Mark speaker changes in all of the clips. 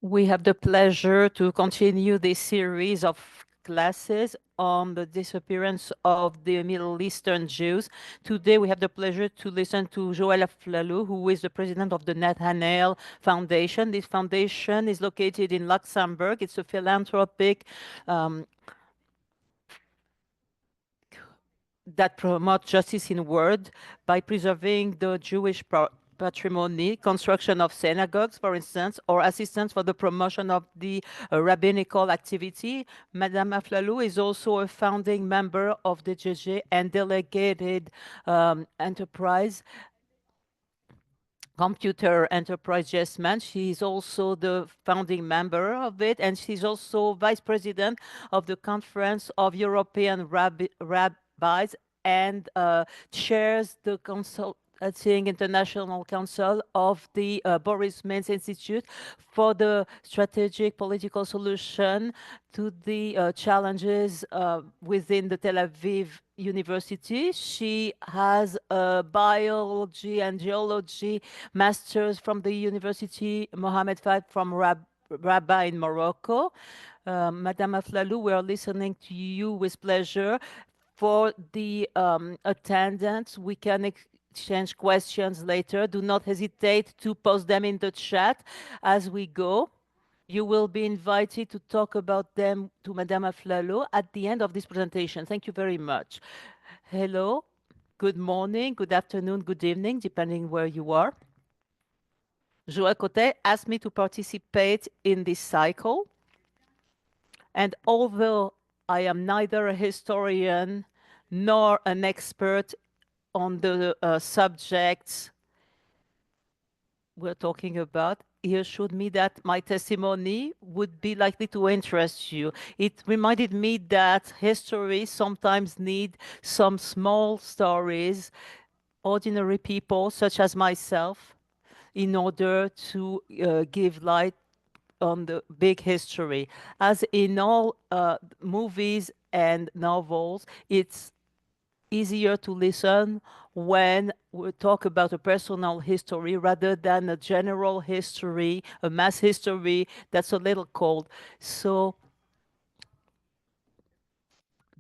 Speaker 1: We have the pleasure to continue this series of classes on the disappearance of the Middle Eastern Jews. Today, we have the pleasure to listen to Jöelle Aflalo, who is the president of the Nathanael Foundation. This foundation is located in Luxembourg. It's a philanthropic um, that promote justice in word by preserving the Jewish patrimony, construction of synagogues, for instance, or assistance for the promotion of the rabbinical activity. Madame Aflalo is also a founding member of the JJ and delegated enterprise computer enterprise Jesman. She's also the founding member of it, and she's also vice president of the Conference of European Rabbis and chairs the Consulting International Council of the Boris Mintz Institute for the Strategic Political Solution to the challenges within the Tel Aviv University. She has a biology and geology master's from the University Mohammed V from Rabat in Morocco. Madame Aflalo, we are listening to you with pleasure. For the attendants, we can exchange questions later. Do not hesitate to post them in the chat as we go. You will be invited to talk about them to Madame Aflalo at the end of this presentation. Thank you very much. Hello, good morning, good afternoon, good evening, depending where you are. Joël Cotet asked me to participate in this cycle. And although I am neither a historian nor an expert on the subjects we're talking about, he assured me that my testimony would be likely to interest you. It reminded me that history sometimes need some small stories, ordinary people such as myself, in order to give light on the big history. As in all movies and novels, it's easier to listen when we talk about a personal history rather than a general history, a mass history that's a little cold. So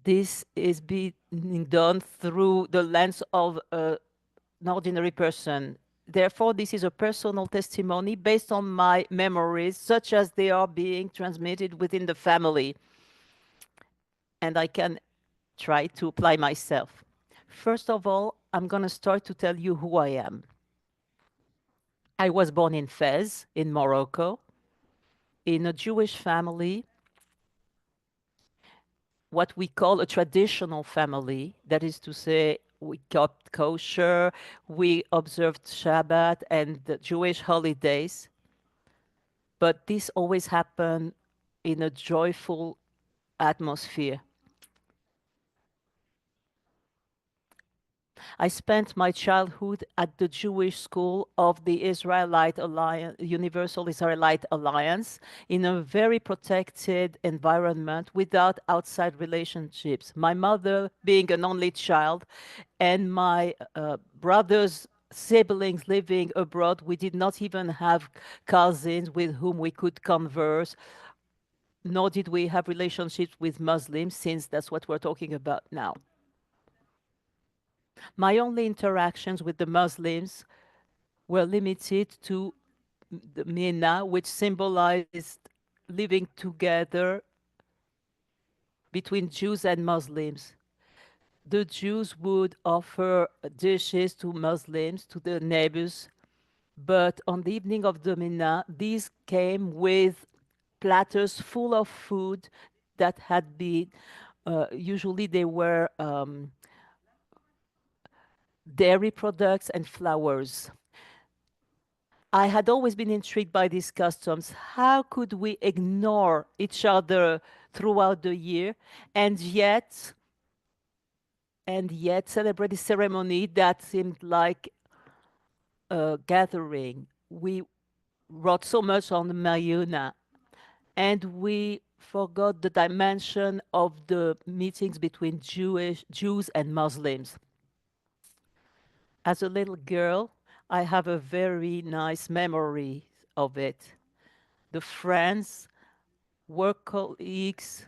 Speaker 1: this is being done through the lens of an ordinary person. Therefore, this is a personal testimony based on my memories, such as they are being transmitted within the family. And I can try to apply myself. First of all, I'm going to start to tell you who I am. I was born in Fez, in Morocco, in a Jewish family, what we call a traditional family. That is to say, we kept kosher, we observed Shabbat and the Jewish holidays. But this always happened in a joyful atmosphere. I spent my childhood at the Jewish school of the Israelite Alliance, Universal Israelite Alliance, in a very protected environment without outside relationships. My mother being an only child and my brothers siblings living abroad, we did not even have cousins with whom we could converse, nor did we have relationships with Muslims, since that's what we're talking about now. My only interactions with the Muslims were limited to the Mina, which symbolized living together between Jews and Muslims. The Jews would offer dishes to Muslims, to their neighbors, but on the evening of the Mina, these came with platters full of food that had been, usually they were dairy products and flowers. I had always been intrigued by these customs. How could we ignore each other throughout the year and yet celebrate a ceremony that seemed like a gathering? We wrote so much on the Mayuna, and we forgot the dimension of the meetings between Jews and Muslims. As a little girl, I have a very nice memory of it. the friends, work colleagues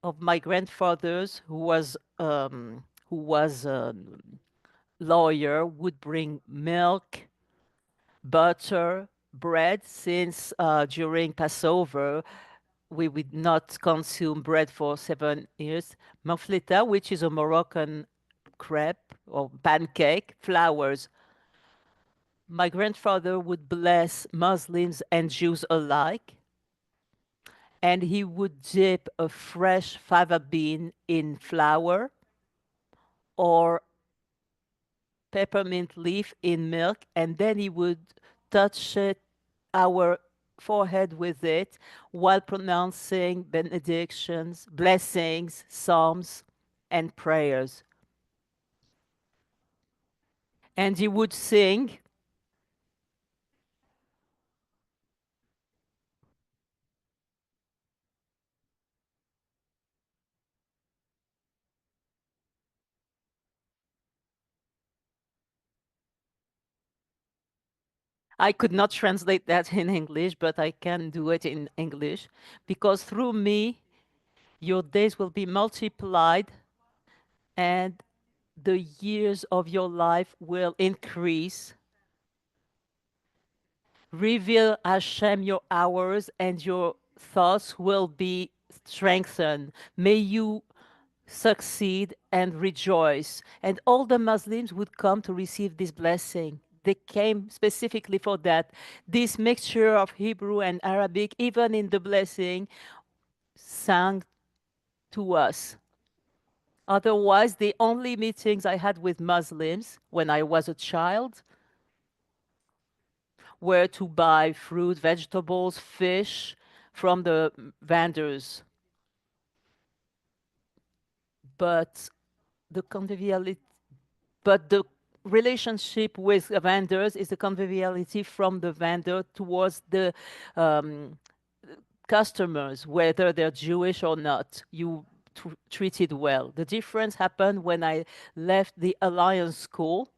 Speaker 1: of my grandfather's, who was a lawyer, would bring milk, butter, bread, since during Passover we would not consume bread for 7 years. Mafleta, which is a Moroccan crepe or pancake, flowers. My grandfather would bless Muslims and Jews alike, and he would dip a fresh fava bean in flour or peppermint leaf in milk, and then he would touch our forehead with it while pronouncing benedictions, blessings, psalms, and prayers. And he would sing. I could not translate that in English, but I can do it in English. Because through me, your days will be multiplied and the years of your life will increase. Reveal Hashem your hours and your thoughts will be strengthened. May you succeed and rejoice. And all the Muslims would come to receive this blessing. They came specifically for that. This mixture of Hebrew and Arabic, even in the blessing, sang to us. Otherwise, the only meetings I had with Muslims when I was a child were to buy fruit, vegetables, fish from the vendors. But the conviviality, but the relationship with the vendors is the conviviality from the vendor towards the um, customers, whether they're Jewish or not. You treated well. The difference happened when I left the Alliance School,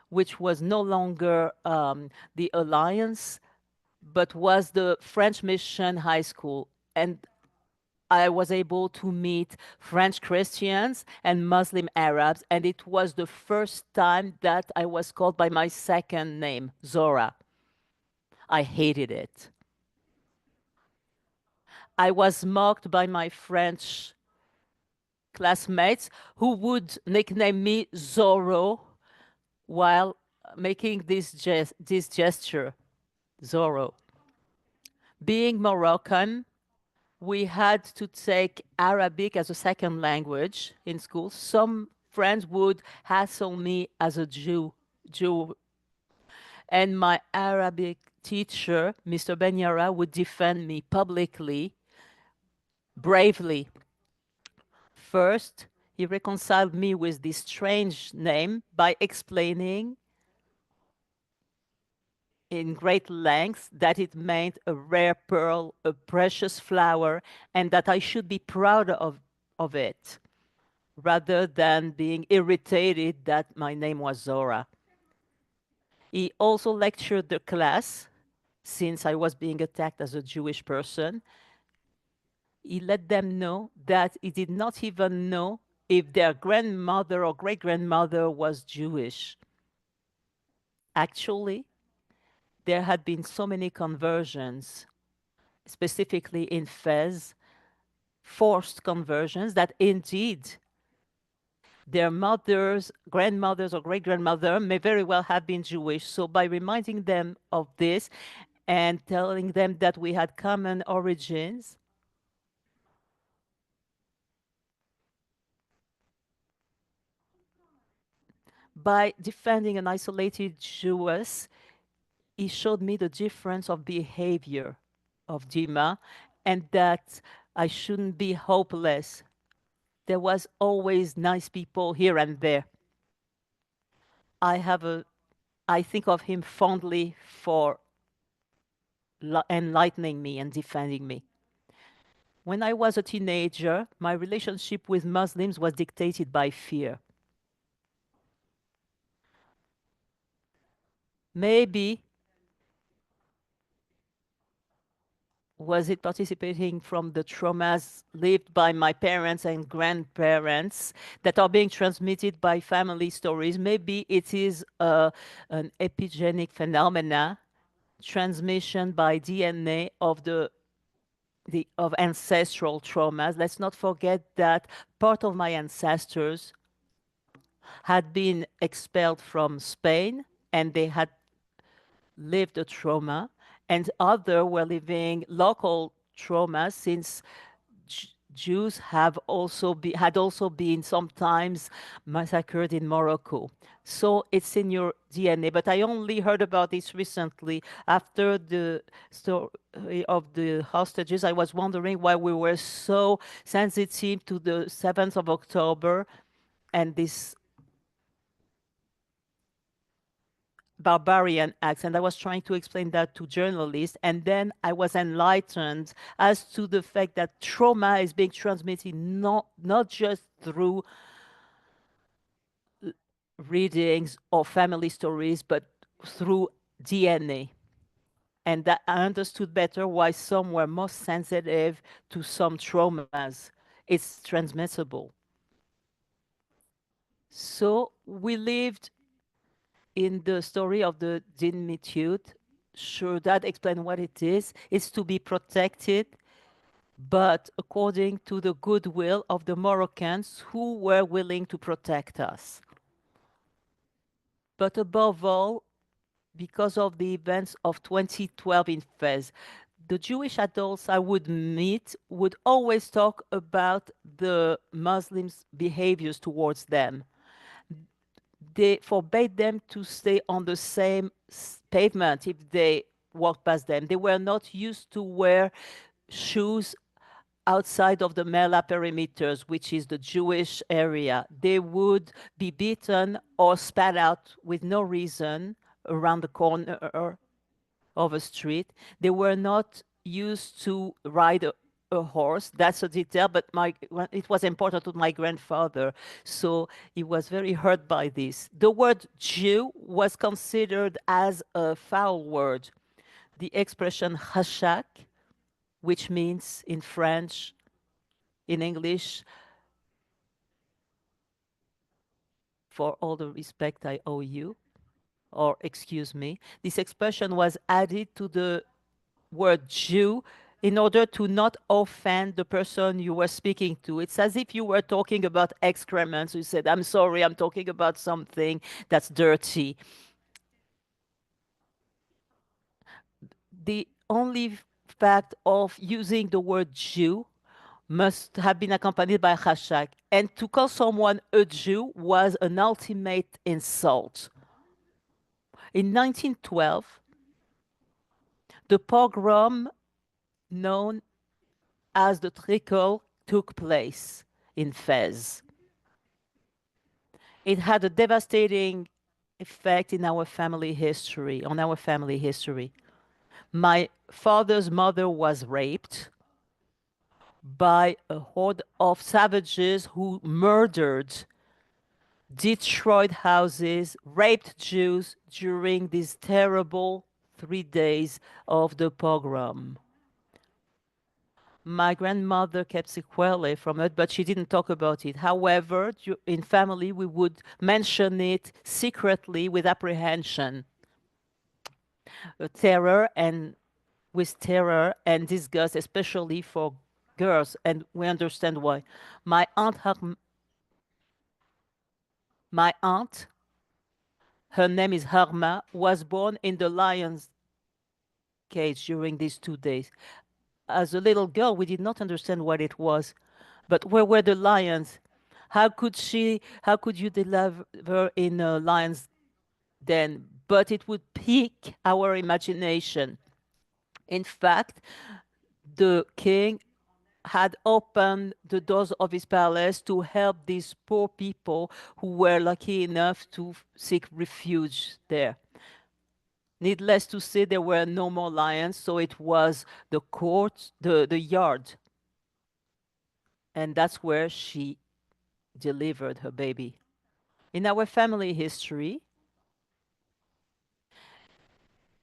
Speaker 1: which was no longer the Alliance, but was the French Mission High School. And I was able to meet French Christians and Muslim Arabs, and it was the first time that I was called by my second name, Zora. I hated it. I was mocked by my French classmates who would nickname me Zorro while making this gesture, Zorro. Being Moroccan, we had to take Arabic as a second language in school. Some friends would hassle me as a Jew, and my Arabic teacher, Mr. Benyara, would defend me publicly, bravely. First, he reconciled me with this strange name by explaining in great length that it meant a rare pearl, a precious flower, and that I should be proud of it, rather than being irritated that my name was Zora. He also lectured the class since I was being attacked as a Jewish person. He let them know that he did not even know if their grandmother or great grandmother was Jewish. Actually, there had been so many conversions, specifically in Fez, forced conversions, that indeed their mothers, grandmothers, or great grandmother may very well have been Jewish. So by reminding them of this and telling them that we had common origins, by defending an isolated Jewess, he showed me the difference of behavior of Dima and that I shouldn't be hopeless. There was always nice people here and there. I have a I think of him fondly for enlightening me and defending me. When I was a teenager, my relationship with Muslims was dictated by fear. Maybe was it participating from the traumas lived by my parents and grandparents that are being transmitted by family stories? Maybe it is an epigenetic phenomena, transmission by DNA of of ancestral traumas. Let's not forget that part of my ancestors had been expelled from Spain and they had lived a trauma, and other were living local traumas since Jews had also been sometimes massacred in Morocco. So it's in your DNA. But I only heard about this recently after the story of the hostages. I was wondering why we were so sensitive to the 7th of October and this barbarian acts. And I was trying to explain that to journalists. And then I was enlightened as to the fact that trauma is being transmitted not just through readings or family stories, but through DNA. And that I understood better why some were more sensitive to some traumas. It's transmissible. So we lived in the story of the Dinmitude. Sure, that explain what it is. It's to be protected, but according to the goodwill of the Moroccans who were willing to protect us. But above all, because of the events of 2012 in Fez, the Jewish adults I would meet would always talk about the Muslims' behaviors towards them. They forbade them to stay on the same pavement if they walked past them. They were not used to wear shoes outside of the Mela perimeters, which is the Jewish area. They would be beaten or spat out with no reason around the corner of a street. They were not used to ride a horse. That's a detail, but it was important to my grandfather. So he was very hurt by this. The word Jew was considered as a foul word. The expression hashak, which means in French, in English, for all the respect I owe you, or excuse me, this expression was added to the word Jew in order to not offend the person you were speaking to. It's as if you were talking about excrements. You said, I'm sorry, I'm talking about something that's dirty. The only fact of using the word Jew must have been accompanied by chashak. And to call someone a Jew was an ultimate insult. In 1912, the pogrom known as the Trickle took place in Fez. It had a devastating effect in our family history, on our family history. My father's mother was raped by a horde of savages who murdered, destroyed houses, raped Jews during these terrible 3 days of the pogrom. My grandmother kept sequelae from it, but she didn't talk about it. However, in family, we would mention it secretly with apprehension, terror and with terror and disgust, especially for girls, and we understand why. My aunt, my aunt, her name is Harma, was born in the lion's cage during these 2 days. As a little girl, we did not understand what it was. But where were the lions? How could you deliver in a lion's den? But it would pique our imagination. In fact, the king had opened the doors of his palace to help these poor people who were lucky enough to seek refuge there. Needless to say, there were no more lions, so it was the court, the yard. And that's where she delivered her baby. In our family history,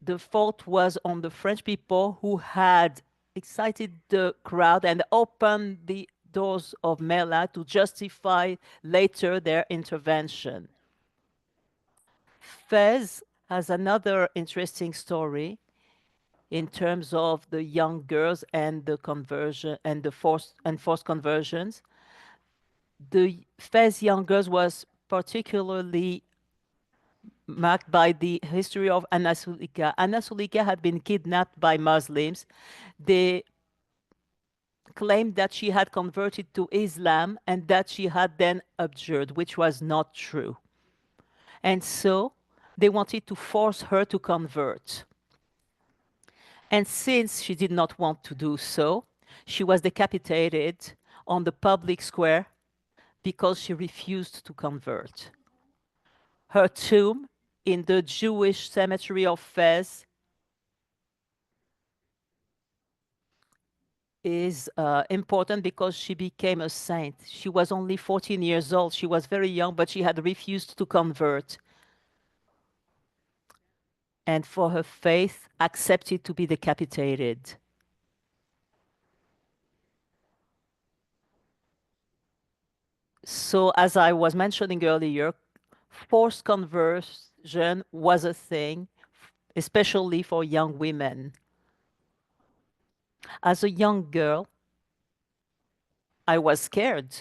Speaker 1: the fault was on the French people who had excited the crowd and opened the doors of Mela to justify later their intervention. Fez has another interesting story in terms of the young girls and the conversion and the forced conversions. The Fez young girls was particularly marked by the history of Anna Sulika. Anna Sulika had been kidnapped by Muslims. They claimed that she had converted to Islam and that she had then abjured, which was not true. And so they wanted to force her to convert. And since she did not want to do so, she was decapitated on the public square because she refused to convert. Her tomb in the Jewish cemetery of Fez is important because she became a saint. She was only 14 years old. She was very young, but she had refused to convert. And for her faith, accepted to be decapitated. So, as I was mentioning earlier, forced conversion was a thing, especially for young women. As a young girl, I was scared.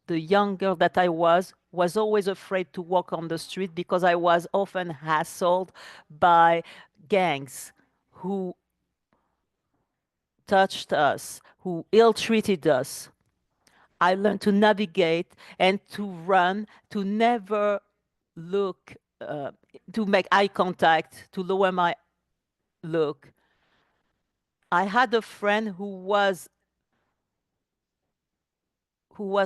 Speaker 1: The young girl that I was always afraid to walk on the street because I was often hassled by gangs who touched us, who ill-treated us. I learned to navigate and to run, to never look, to make eye contact, to lower my look. I had a friend who was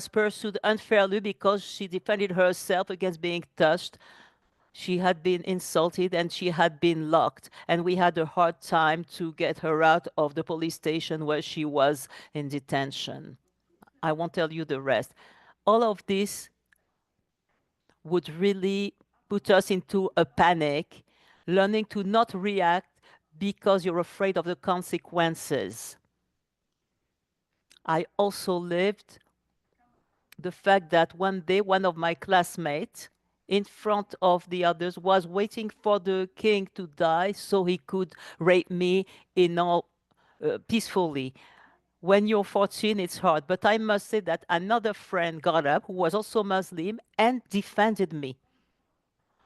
Speaker 1: pursued unfairly because she defended herself against being touched. She had been insulted and she had been locked, and we had a hard time to get her out of the police station where she was in detention. I won't tell you the rest. All of this would really put us into a panic, learning to not react because you're afraid of the consequences. I also lived the fact that one day one of my classmates in front of the others was waiting for the king to die so he could rape me in all peacefully. When you're 14, it's hard. But I must say that another friend got up who was also Muslim and defended me.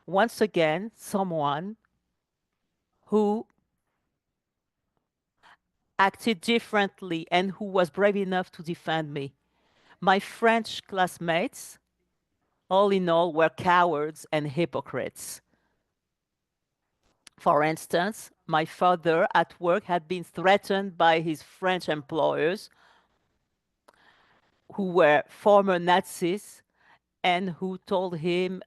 Speaker 1: Once again, someone who acted differently and who was brave enough to defend me. My French classmates, all in all, were cowards and hypocrites. For instance, my father at work had been threatened by his French employers who were former Nazis and who told him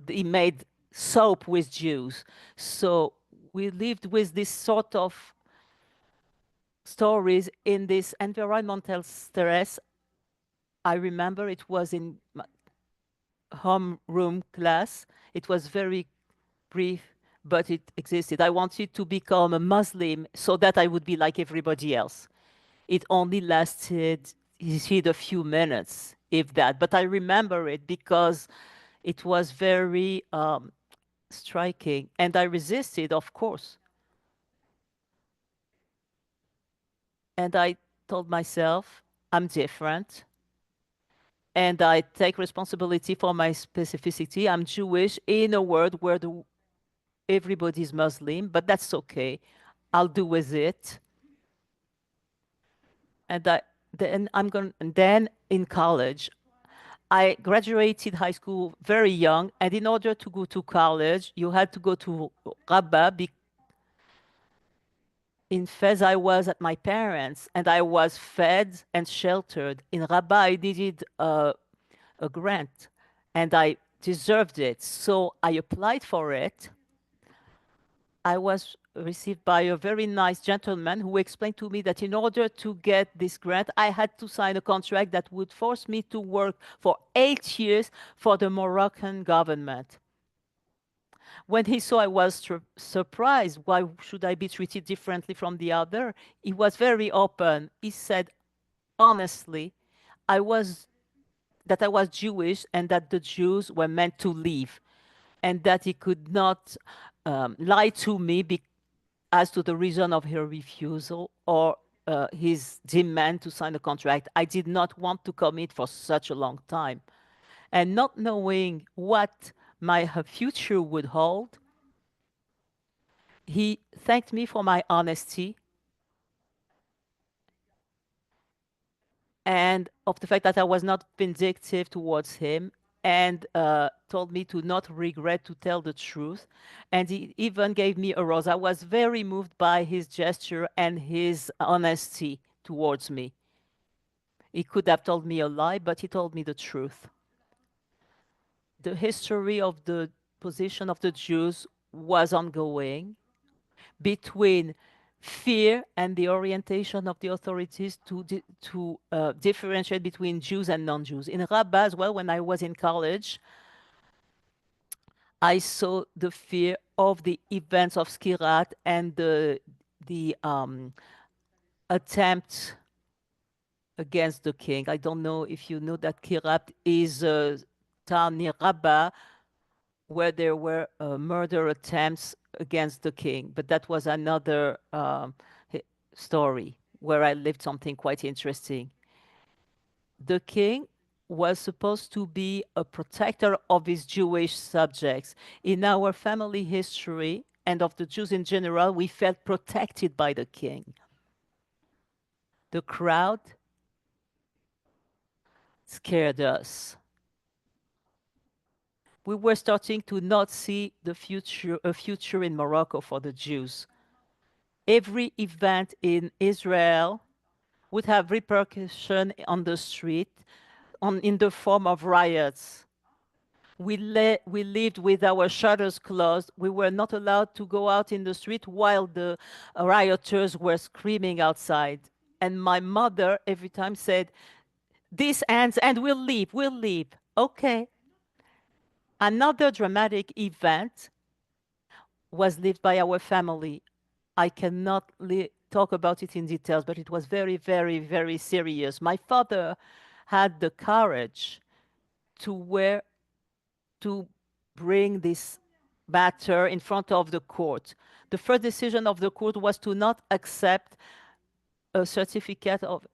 Speaker 1: he made soap with Jews. So we lived with this sort of stories in this environmental stress. I remember it was in my homeroom class. It was very brief, but it existed. I wanted to become a Muslim so that I would be like everybody else. It only lasted, a few minutes, if that. But I remember it because it was very striking. And I resisted, of course. And I told myself, I'm different. And I take responsibility for my specificity. I'm Jewish in a world where everybody's Muslim, but that's okay. I'll do with it. And then in college, I graduated high school very young, and in order to go to college, you had to go to Rabat. In Fez, I was at my parents, and I was fed and sheltered. In Rabat, I needed a grant, and I deserved it, so I applied for it. I was received by a very nice gentleman who explained to me that in order to get this grant, I had to sign a contract that would force me to work for 8 years for the Moroccan government. When he saw I was surprised, why should I be treated differently from the other? He was very open. He said, honestly, I was I was Jewish and that the Jews were meant to leave, and that he could not lie to me as to the reason of her refusal or his demand to sign a contract. I did not want to commit for such a long time. And not knowing what my future would hold, he thanked me for my honesty and of the fact that I was not vindictive towards him, and told me to not regret to tell the truth. And he even gave me a rose. I was very moved by his gesture and his honesty towards me. He could have told me a lie, but he told me the truth. The history of the position of the Jews was ongoing between fear and the orientation of the authorities to differentiate between Jews and non-Jews. In Rabat as well, when I was in college, I saw the fear of the events of Skirat and the attempt against the king. I don't know if you know that Kirat is a town near Rabat where there were murder attempts against the king. But that was another story where I lived something quite interesting. The king was supposed to be a protector of his Jewish subjects. In our family history and of the Jews in general, we felt protected by the king. The crowd scared us. We were starting to not see a future in Morocco for the Jews. Every event in Israel would have repercussion on the street, in the form of riots. We lived with our shutters closed. We were not allowed to go out in the street while the rioters were screaming outside. And my mother every time said, "This ends and we'll leave, we'll leave." Okay. Another dramatic event was lived by our family. I cannot talk about it in details, but it was very, very, very serious. My father had the courage to wear to bring this matter in front of the court. The first decision of the court was to not accept a certificate of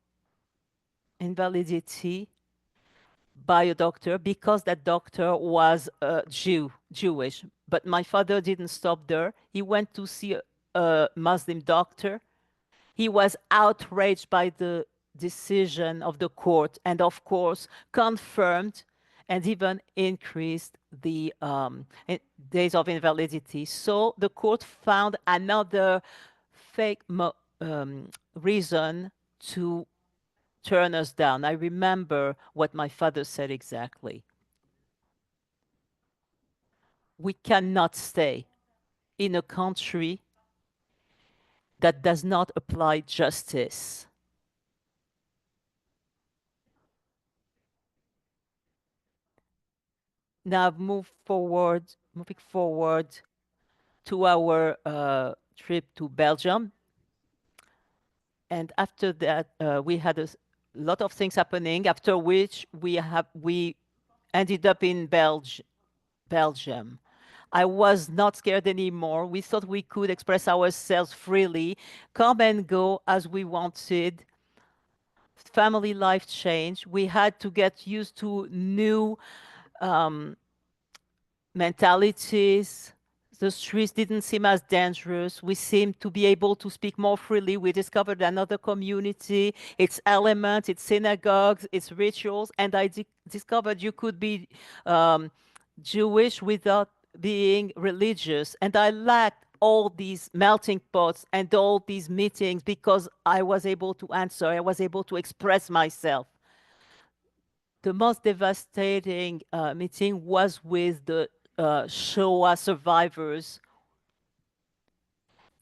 Speaker 1: invalidity by a doctor because that doctor was Jewish. But my father didn't stop there. He went to see a Muslim doctor. He was outraged by the decision of the court and, of course, confirmed and even increased the days of invalidity. So the court found another fake reason to turn us down. I remember what my father said exactly. We cannot stay in a country that does not apply justice. Now moving forward to our trip to Belgium. And after that, we had a lot of things happening, after which we ended up in Belgium. I was not scared anymore. We thought we could express ourselves freely, come and go as we wanted. Family life changed. We had to get used to new um, mentalities. The streets didn't seem as dangerous. We seemed to be able to speak more freely. We discovered another community, its elements, its synagogues, its rituals, and I discovered you could be um, Jewish without being religious. And I lacked all these melting pots and all these meetings because I was able to answer, I was able to express myself. The most devastating meeting was with the Shoah survivors,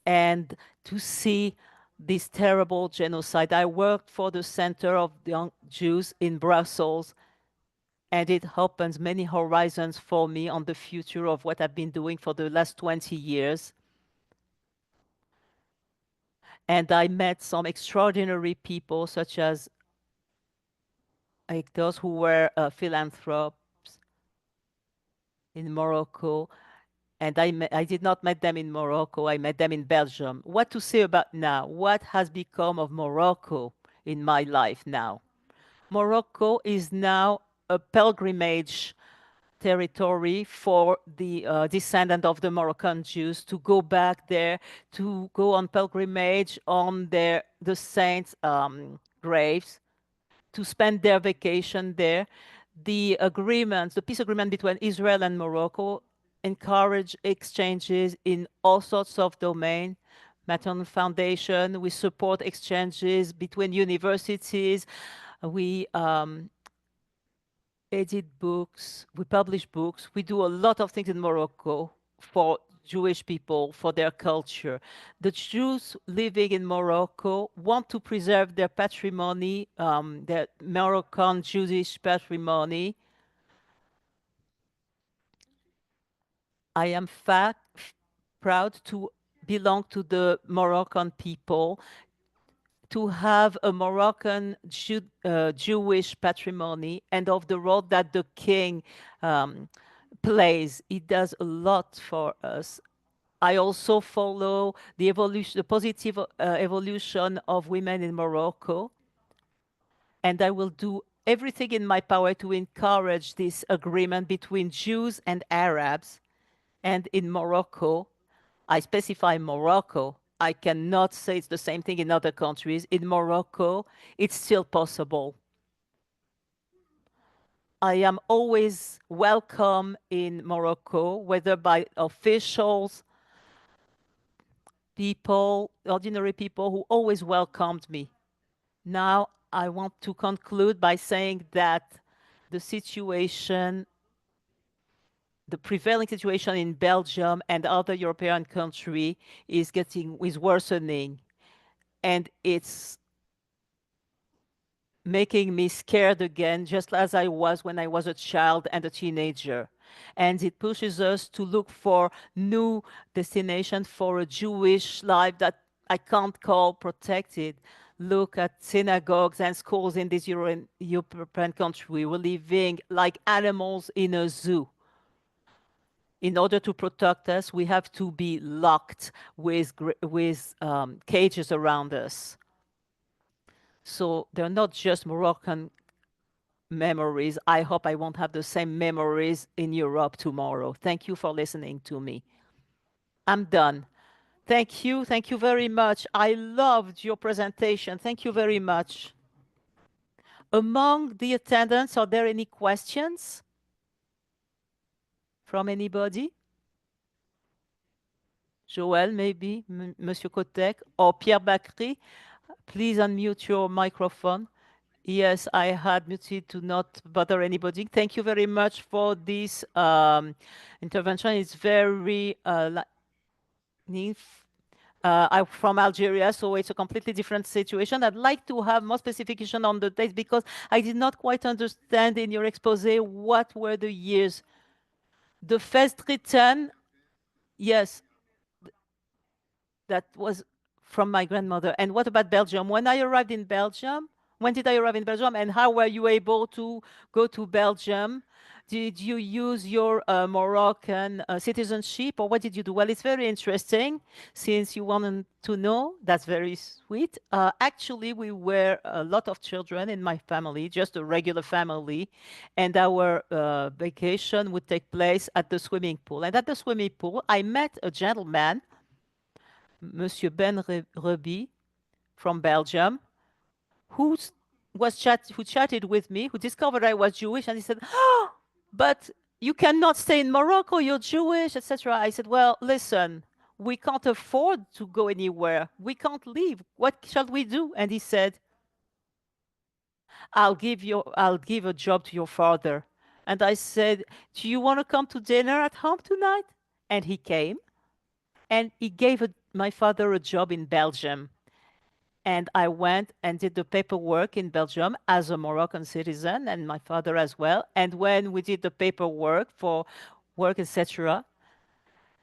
Speaker 1: and to see this terrible genocide. I worked for the Center of the Young Jews in Brussels, and it opens many horizons for me on the future of what I've been doing for the last 20 years. And I met some extraordinary people, such as like those who were philanthropes in Morocco. And I did not met them in Morocco. I met them in Belgium. What to say about now? What has become of Morocco in my life now? Morocco is now a pilgrimage territory for the descendant of the Moroccan Jews to go back there, to go on pilgrimage on the saints' graves, to spend their vacation there. The peace agreement between Israel and Morocco encourage exchanges in all sorts of domains. Maternal Foundation, we support exchanges between universities. We edit books, we publish books, we do a lot of things in Morocco for Jewish people, for their culture. The Jews living in Morocco want to preserve their patrimony, their Moroccan Jewish patrimony. I am proud to belong to the Moroccan people, to have a Moroccan Jewish patrimony, and of the role that the king um, plays. It does a lot for us. I also follow the evolution, the positive evolution of women in Morocco, and I will do everything in my power to encourage this agreement between Jews and Arabs. And in Morocco, I specify Morocco. I cannot say it's the same thing in other countries. In Morocco, it's still possible. I am always welcome in Morocco, whether by officials, people, ordinary people who always welcomed me. Now, I want to conclude by saying that the situation, the prevailing situation in Belgium and other European countries is worsening, and it's making me scared again, just as I was when I was a child and a teenager. And it pushes us to look for new destinations for a Jewish life that I can't call protected. Look at synagogues and schools in this European country. We're living like animals in a zoo. In order to protect us, we have to be locked with cages around us. So they're not just Moroccan memories. I hope I won't have the same memories in Europe tomorrow. Thank you for listening to me. I'm done. Thank you. Thank you very much. I loved your presentation. Thank you very much. Among the attendants, are there any questions from anybody? Jöelle, maybe, Monsieur Kotek, or Pierre Bacry. Please unmute your microphone. Yes, I had muted to not bother anybody. Thank you very much for this intervention. It's very I'm from Algeria, so it's a completely different situation. I'd like to have more specification on the dates because I did not quite understand in your expose what were the years. The first return, yes, that was from my grandmother. And what about Belgium? When I arrived in Belgium, when did I arrive in Belgium, and how were you able to go to Belgium? Did you use your Moroccan citizenship, or what did you do? Well, it's very interesting since you wanted to know. That's very sweet. Actually, we were a lot of children in my family, just a regular family, and our vacation would take place at the swimming pool. And at the swimming pool, I met a gentleman, Monsieur Ben Reby from Belgium, who who chatted with me, who discovered I was Jewish, and he said, "Oh, but you cannot stay in Morocco. You're Jewish, etc." I said, "Well, listen, we can't afford to go anywhere. We can't leave. What shall we do?" And he said, I'll give a job to your father." And I said, "Do you want to come to dinner at home tonight?" And he came, and he gave my father a job in Belgium. And I went and did the paperwork in Belgium as a Moroccan citizen, and my father as well. And when we did the paperwork for work, etc.,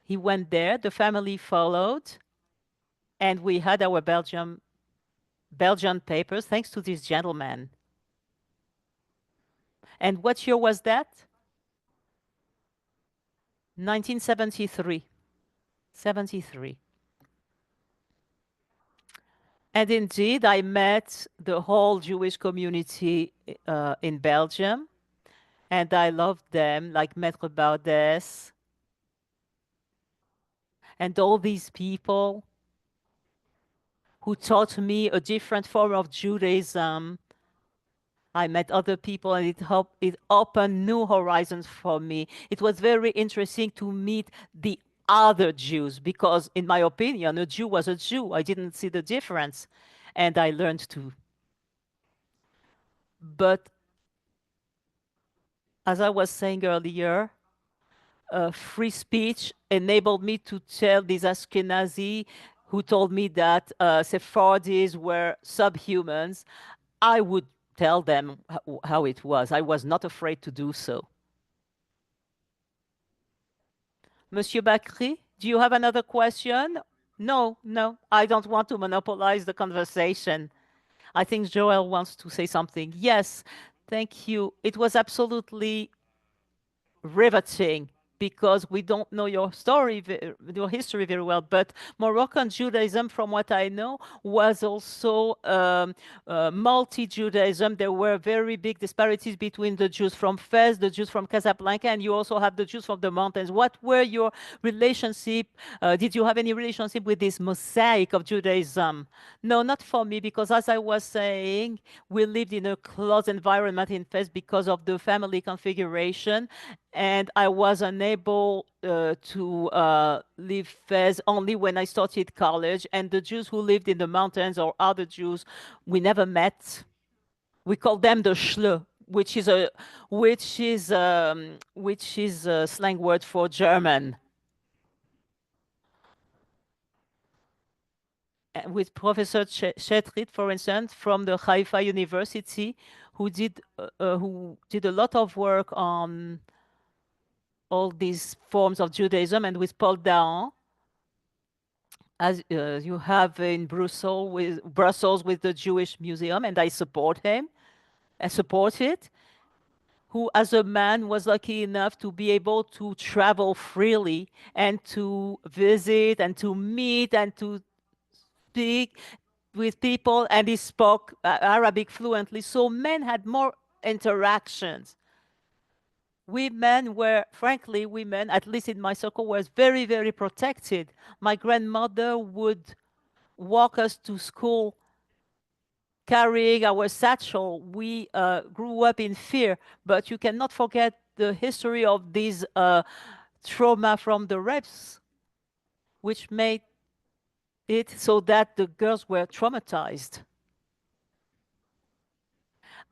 Speaker 1: he went there, the family followed, and we had our Belgian papers thanks to this gentleman. And what year was that? 1973. 73. And indeed, I met the whole Jewish community in Belgium, and I loved them, like Maître Baudes and all these people who taught me a different form of Judaism. I met other people, and it opened new horizons for me. It was very interesting to meet the other Jews because, in my opinion, a Jew was a Jew. I didn't see the difference, and I learned to. But as I was saying earlier, free speech enabled me to tell these Ashkenazi who told me that Sephardis were subhumans. I would tell them how it was. I was not afraid to do so. Monsieur Bakri, do you have another question? No, no, I don't want to monopolize the conversation. I think Joel wants to say something. Yes, thank you. It was absolutely riveting because we don't know your story, your history very well. But Moroccan Judaism, from what I know, was also multi-Judaism. There were very big disparities between the Jews from Fez, the Jews from Casablanca, and you also have the Jews from the mountains. What were your relationship? Did you have any relationship with this mosaic of Judaism? No, not for me, because as I was saying, we lived in a closed environment in Fez because of the family configuration, and I was unable to leave Fez only when I started college. And the Jews who lived in the mountains or other Jews, we never met. We call them the Schle, which is a slang word for German. With Professor Chetrit, for instance, from the Haifa University, who did a lot of work on all these forms of Judaism, and with Paul Dahan, as you have in Brussels with the Jewish Museum, and I support him. I support it. Who, as a man, was lucky enough to be able to travel freely and to visit and to meet and to speak with people, and he spoke Arabic fluently. So men had more interactions. Women, at least in my circle, was very, very protected. My grandmother would walk us to school carrying our satchel. We grew up in fear, but you cannot forget the history of these trauma from the rapes, which made it so that the girls were traumatized.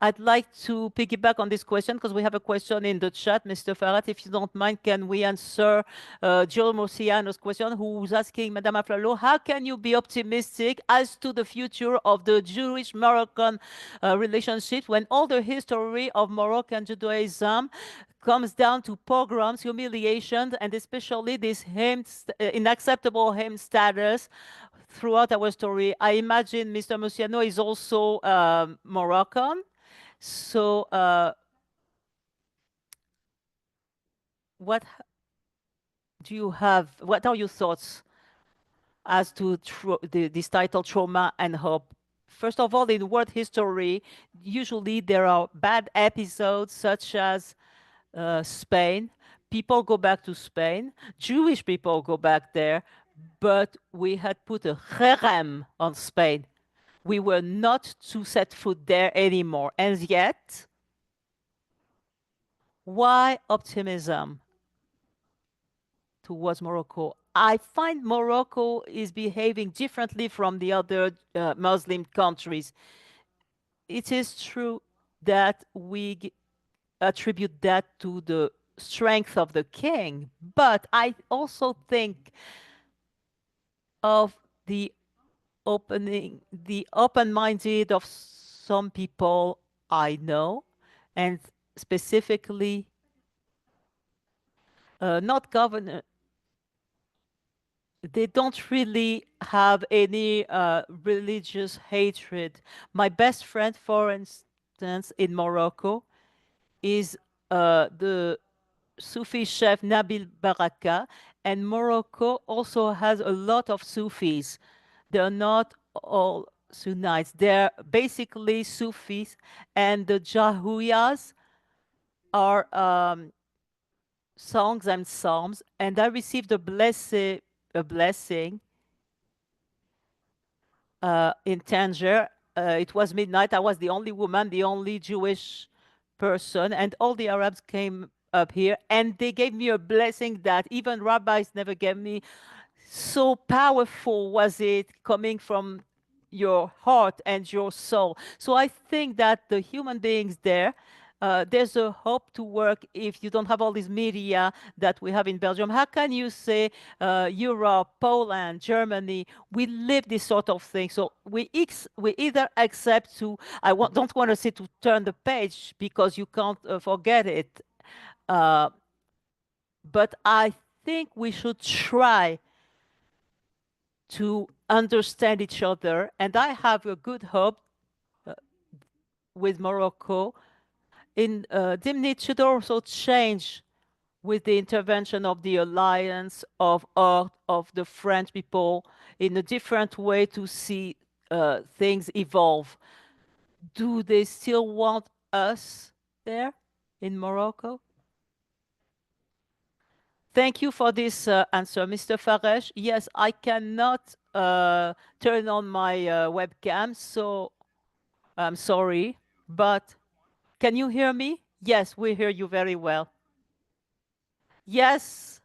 Speaker 1: I'd like to piggyback on this question because we have a question in the chat, Mr. Farhat. If you don't mind, can we answer Joe Murciano's question, who's asking Madame Aflalo, how can you be optimistic as to the future of the Jewish-Moroccan relationship when all the history of Moroccan Judaism comes down to pogroms, humiliation, and especially this unacceptable hymn status throughout our story? I imagine Mr. Murciano is also Moroccan. So, what do you have? What are your thoughts as to this title, Trauma and Hope? First of all, in world history, usually there are bad episodes such as Spain. People go back to Spain. Jewish people go back there. But we had put a cherem on Spain. We were not to set foot there anymore. And yet, why optimism towards Morocco? I find Morocco is behaving differently from the other Muslim countries. It is true that we attribute that to the strength of the king, but I also think of the the open-minded of some people I know, and specifically not governor. They don't really have any religious hatred. My best friend, for instance, in Morocco, is the Sufi chef Nabil Baraka, and Morocco also has a lot of Sufis. They're not all Sunnites. They're basically Sufis, and the Jahuyas are songs and psalms. And I received a blessing in Tangier. It was midnight. I was the only woman, the only Jewish person, and all the Arabs came up here, and they gave me a blessing that even rabbis never gave me. So powerful was it coming from your heart and your soul. So I think that the human beings there, there's a hope to work if you don't have all these media that we have in Belgium. How can you say Europe, Poland, Germany, we live this sort of thing? So we either accept to, don't want to say to turn the page because you can't forget it, uh, but I think we should try to understand each other. And I have a good hope uh, with Morocco. Dimnit should also change with the intervention of the alliance of art of the French people in a different way to see things evolve. Do they still want us there in Morocco? Thank you for this answer, Mr. Faresh. Yes, I cannot turn on my webcam, so I'm sorry, but can you hear me? Yes, we hear you very well. Yes,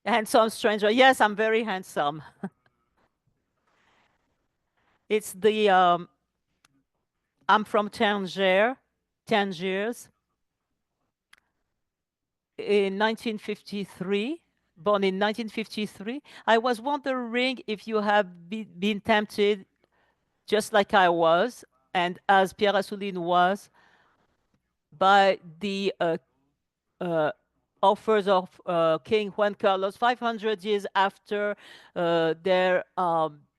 Speaker 1: handsome stranger. Yes, I'm very handsome. It's the I'm from Tangiers, in 1953, born in 1953. I was wondering if you have been tempted, just like I was, and as Pierre Assouline was, by the uh, offers of King Juan Carlos 500 years after their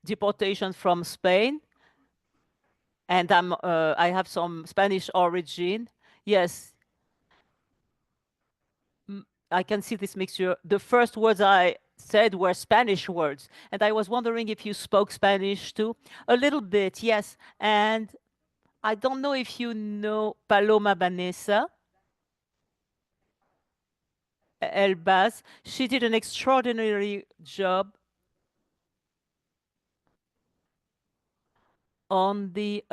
Speaker 1: deportation from Spain. And I have some Spanish origin. Yes, I can see this mixture. The first words I said were Spanish words, and I was wondering if you spoke Spanish too. A little bit, yes. And I don't know if you know Paloma Vanessa Elbaz. She did an extraordinary job on the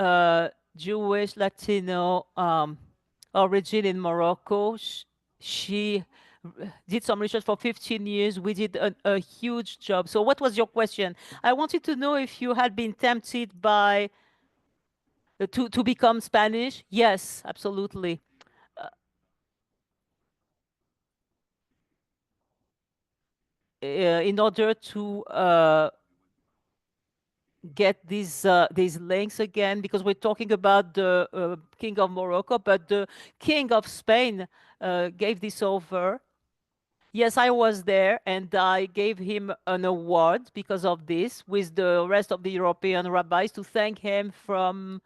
Speaker 1: Jewish Latino origin in Morocco. She did some research for 15 years. We did a huge job. So what was your question? I wanted to know if you had been tempted by to become Spanish. Yes, absolutely. In order to get these links again, because we're talking about the King of Morocco, but the King of Spain gave this over. Yes, I was there, and I gave him an award because of this with the rest of the European rabbis to thank him from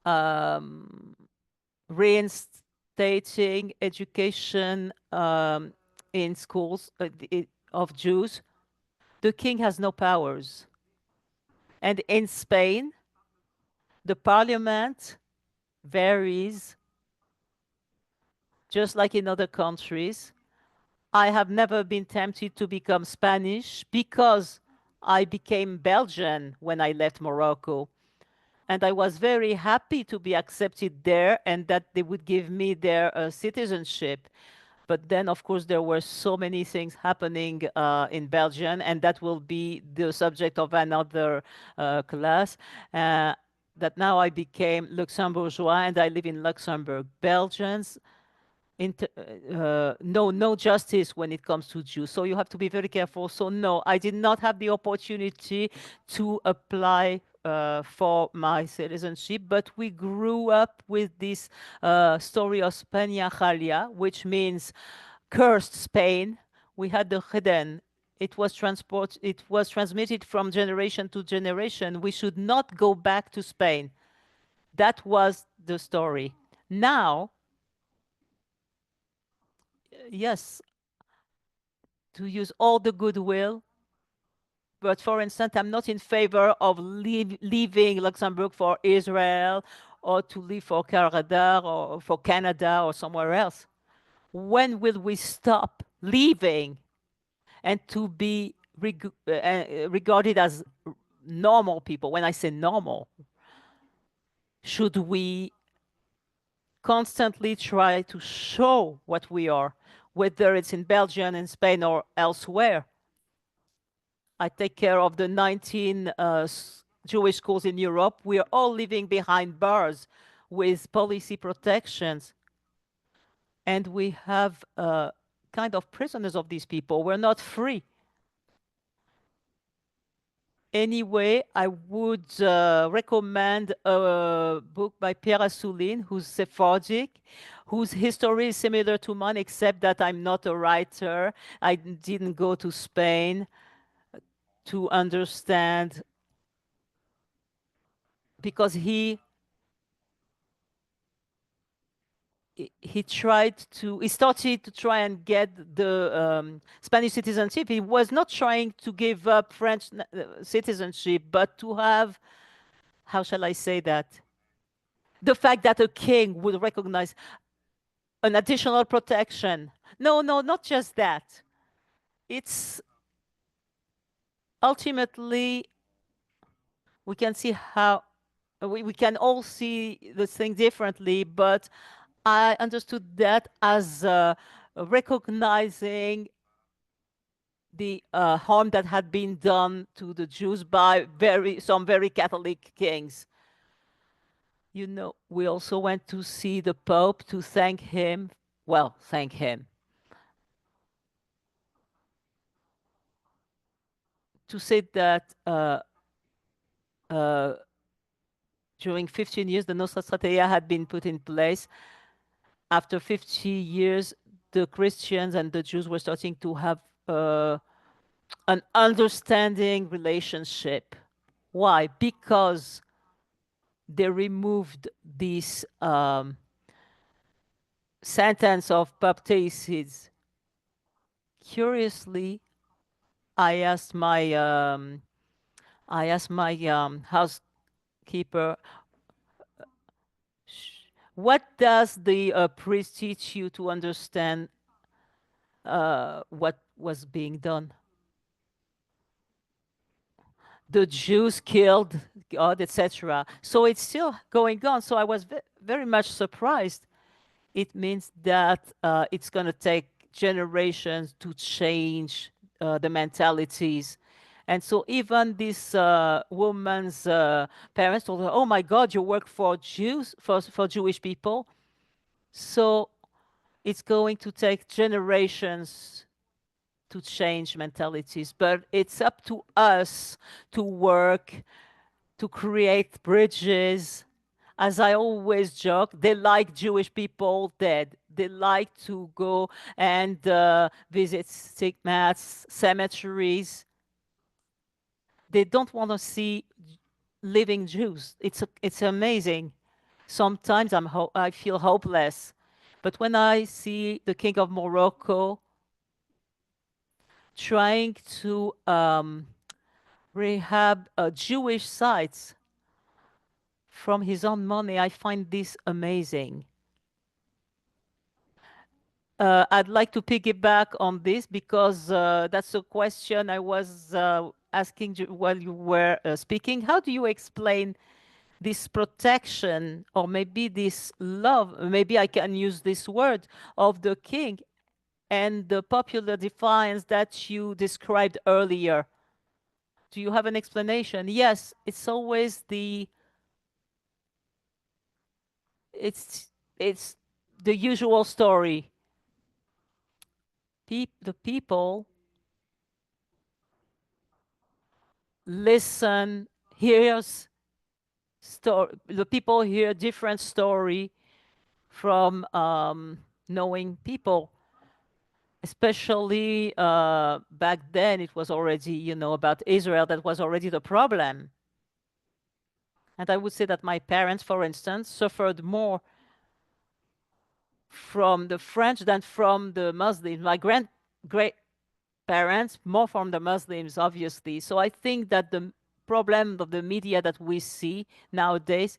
Speaker 1: um, reinstating education in schools of Jews. The king has no powers. And in Spain, the parliament varies just like in other countries. I have never been tempted to become Spanish because I became Belgian when I left Morocco. And I was very happy to be accepted there and that they would give me their citizenship. But then, of course, there were so many things happening in Belgium, and that will be the subject of another class. That now I became Luxembourgeois and I live in Luxembourg. Belgians no justice when it comes to Jews. So you have to be very careful. So no, I did not have the opportunity to apply for my citizenship, but we grew up with this story of Spania Jalia, which means cursed Spain. We had the Khiden. It was transmitted from generation to generation. We should not go back to Spain. That was the story. Now, yes, to use all the goodwill. But for instance, I'm not in favor of leaving Luxembourg for Israel or to leave for Canada or somewhere else. When will we stop leaving and to be regarded as normal people? When I say normal, should we constantly try to show what we are, whether it's in Belgium, in Spain, or elsewhere? I take care of the 19 Jewish schools in Europe. We are all living behind bars with policy protections. And we have kind of prisoners of these people. We're not free. Anyway, I would recommend a book by Pierre Assouline, who's Sephardic, whose history is similar to mine, except that I'm not a writer. I didn't go to Spain to understand because he started to try and get the Spanish citizenship. He was not trying to give up French citizenship, but to have, how shall I say that? The fact that a king would recognize an additional protection. No, no, not just that. It's ultimately, we can see how, we can all see the thing differently, but I understood that as recognizing the harm that had been done to the Jews by some very Catholic kings. You know, we also went to see the Pope to thank him. Well, thank him. To say that uh, during 15 years, the Nostra Strategia had been put in place. After 50 years, the Christians and the Jews were starting to have an understanding relationship. Why? Because they removed this sentence of baptists. Curiously, I asked my housekeeper, what does the priest teach you to understand what was being done? The Jews killed God, etc. So it's still going on. So I was very much surprised. It means that it's going to take generations to change the mentalities. And so even this woman's parents told her, "Oh my God, you work for Jews, for Jewish people." So it's going to take generations to change mentalities, but it's up to us to work, to create bridges. As I always joke, they like Jewish people dead. They like to go and visit stigmats, cemeteries. They don't want to see living Jews. It's amazing. Sometimes I feel hopeless. But when I see the King of Morocco trying to rehab Jewish sites from his own money, I find this amazing. I'd like to piggyback on this because that's a question I was asking you while you were speaking. How do you explain this protection, or maybe this love, maybe I can use this word, of the king and the popular defiance that you described earlier? Do you have an explanation? Yes, it's always it's the usual story. The people listen, hears the people hear different story from knowing people, especially back then. It was already, about Israel, that was already the problem. And I would say that my parents, for instance, suffered more from the French than from the Muslims. My great parents more from the Muslims, obviously. So I think that the problem of the media that we see nowadays,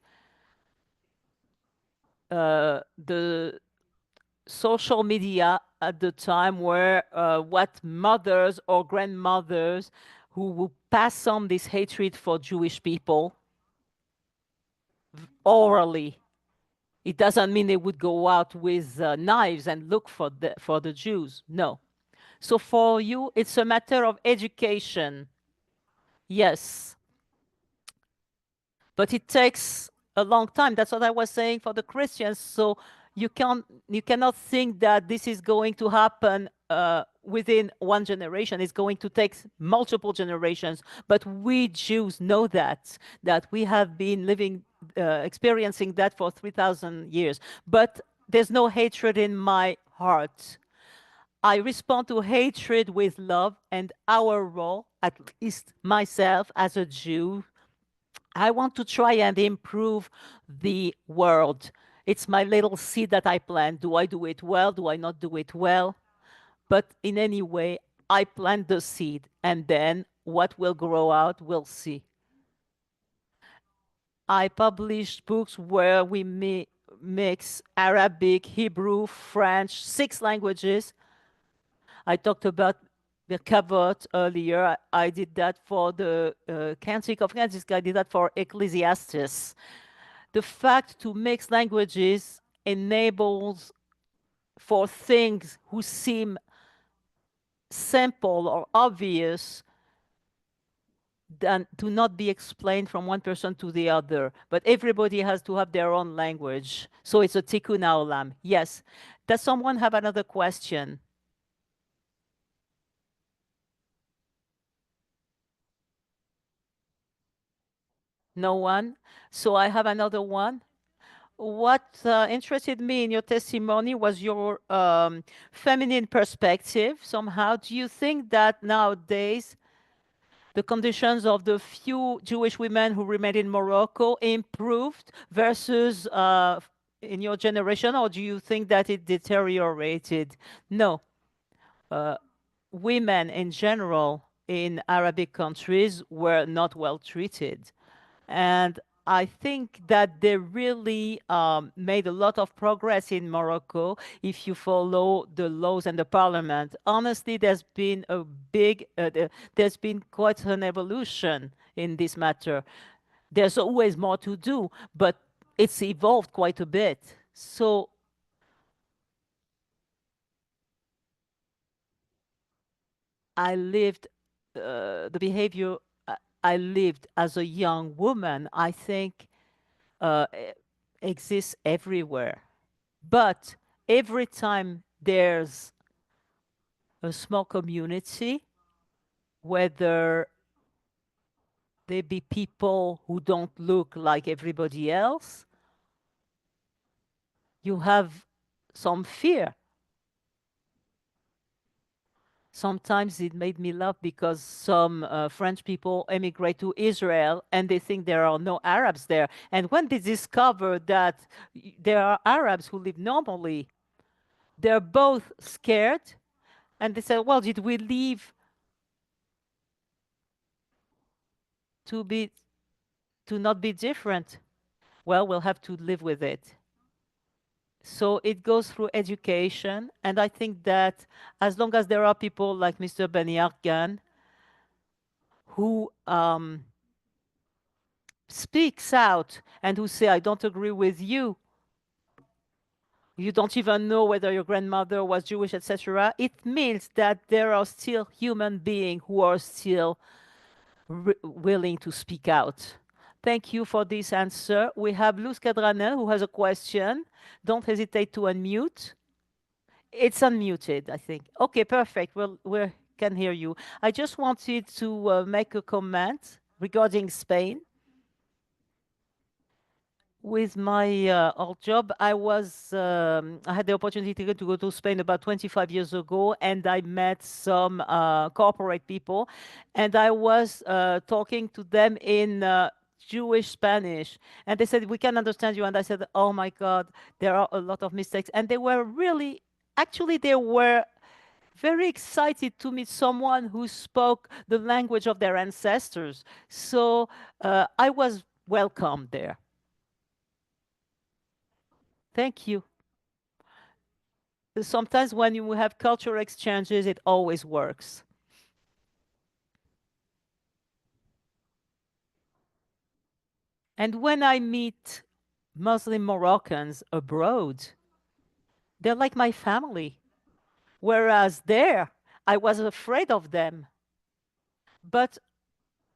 Speaker 1: the social media at the time were what mothers or grandmothers who would pass on this hatred for Jewish people orally. It doesn't mean they would go out with knives and look for the Jews. No. So for you, it's a matter of education. Yes. But it takes a long time. That's what I was saying for the Christians. So you cannot think that this is going to happen within one generation. It's going to take multiple generations. But we Jews know that we have been living, experiencing that for 3,000 years. But there's no hatred in my heart. I respond to hatred with love, and our role, at least myself as a Jew, I want to try and improve the world. It's my little seed that I plant. Do I do it well? Do I not do it well? But in any way, I plant the seed, and then what will grow out, we'll see. I published books where we mix Arabic, Hebrew, French, 6 languages. I talked about the kavod earlier. I did that for the Cantic of Cantics. I did that for Ecclesiastes. The fact to mix languages enables for things who seem simple or obvious than to not be explained from one person to the other. But everybody has to have their own language. So it's a tikkun haolam. Yes. Does someone have another question? No one? So I have another one. What interested me in your testimony was your feminine perspective. Somehow, do you think that nowadays the conditions of the few Jewish women who remained in Morocco improved versus in your generation, or do you think that it deteriorated? No. Uh, Women in general in Arabic countries were not well treated. And I think that they really made a lot of progress in Morocco if you follow the laws and the parliament. Honestly, there's been quite an evolution in this matter. There's always more to do, but it's evolved quite a bit. So I lived the behavior I lived as a young woman, I think exists everywhere. But every time there's a small community, whether they be people who don't look like everybody else, you have some fear. Sometimes it made me laugh because some French people emigrate to Israel and they think there are no Arabs there. And when they discover that there are Arabs who live normally, they're both scared and they say, well, did we leave to be to not be different? Well, we'll have to live with it. So it goes through education, and I think that as long as there are people like Mr. Benyakan who speaks out and who say, I don't agree with you, you don't even know whether your grandmother was Jewish, etc., it means that there are still human beings who are still willing to speak out. Thank you for this answer. We have Luz Cadranin who has a question. Don't hesitate to unmute. It's unmuted, I think. Okay, perfect. Well, we can hear you. I just wanted to make a comment regarding Spain. With my old job, I had the opportunity to go to Spain about 25 years ago, and I met some corporate people, and I was talking to them in Jewish Spanish, and they said, "We can understand you." And I said, "Oh my God, there are a lot of mistakes." And they were really, actually, they were very excited to meet someone who spoke the language of their ancestors. So I was welcomed there. Thank you. Sometimes when you have cultural exchanges, it always works. And when I meet Muslim Moroccans abroad, they're like my family. Whereas there, I was afraid of them. But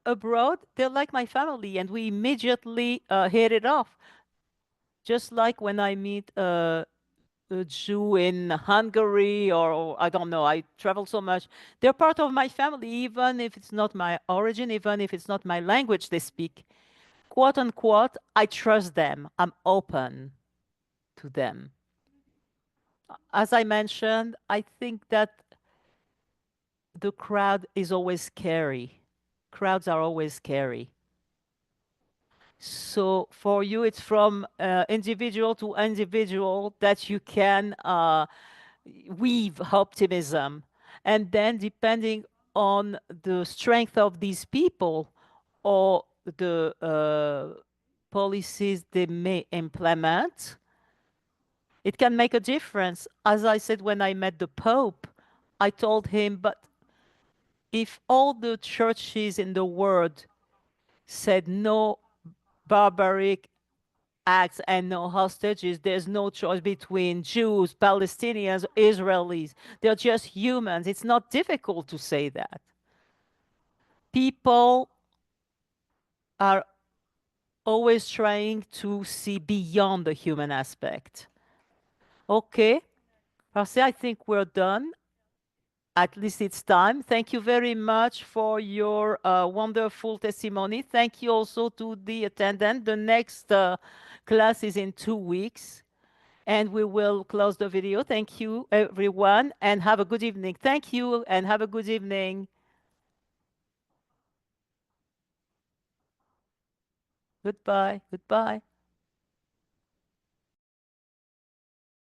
Speaker 1: abroad, they're like my family, and we immediately hit it off. Just like when I meet a Jew in Hungary, or I don't know, I travel so much. They're part of my family, even if it's not my origin, even if it's not my language they speak. Quote unquote, I trust them. I'm open to them. As I mentioned, I think that the crowd is always scary. Crowds are always scary. So for you, it's from individual to individual that you can weave optimism. And then depending on the strength of these people or the policies they may implement, it can make a difference. As I said when I met the Pope, I told him, but if all the churches in the world said no barbaric acts and no hostages, there's no choice between Jews, Palestinians, Israelis. They're just humans. It's not difficult to say that. People are always trying to see beyond the human aspect. Okay, Marcia, I think we're done. At least it's time. Thank you very much for your wonderful testimony. Thank you also to the attendant. The next class is in 2 weeks, and we will close the video. Thank you, everyone, and have a good evening. Thank you, and have a good evening. Goodbye. Goodbye.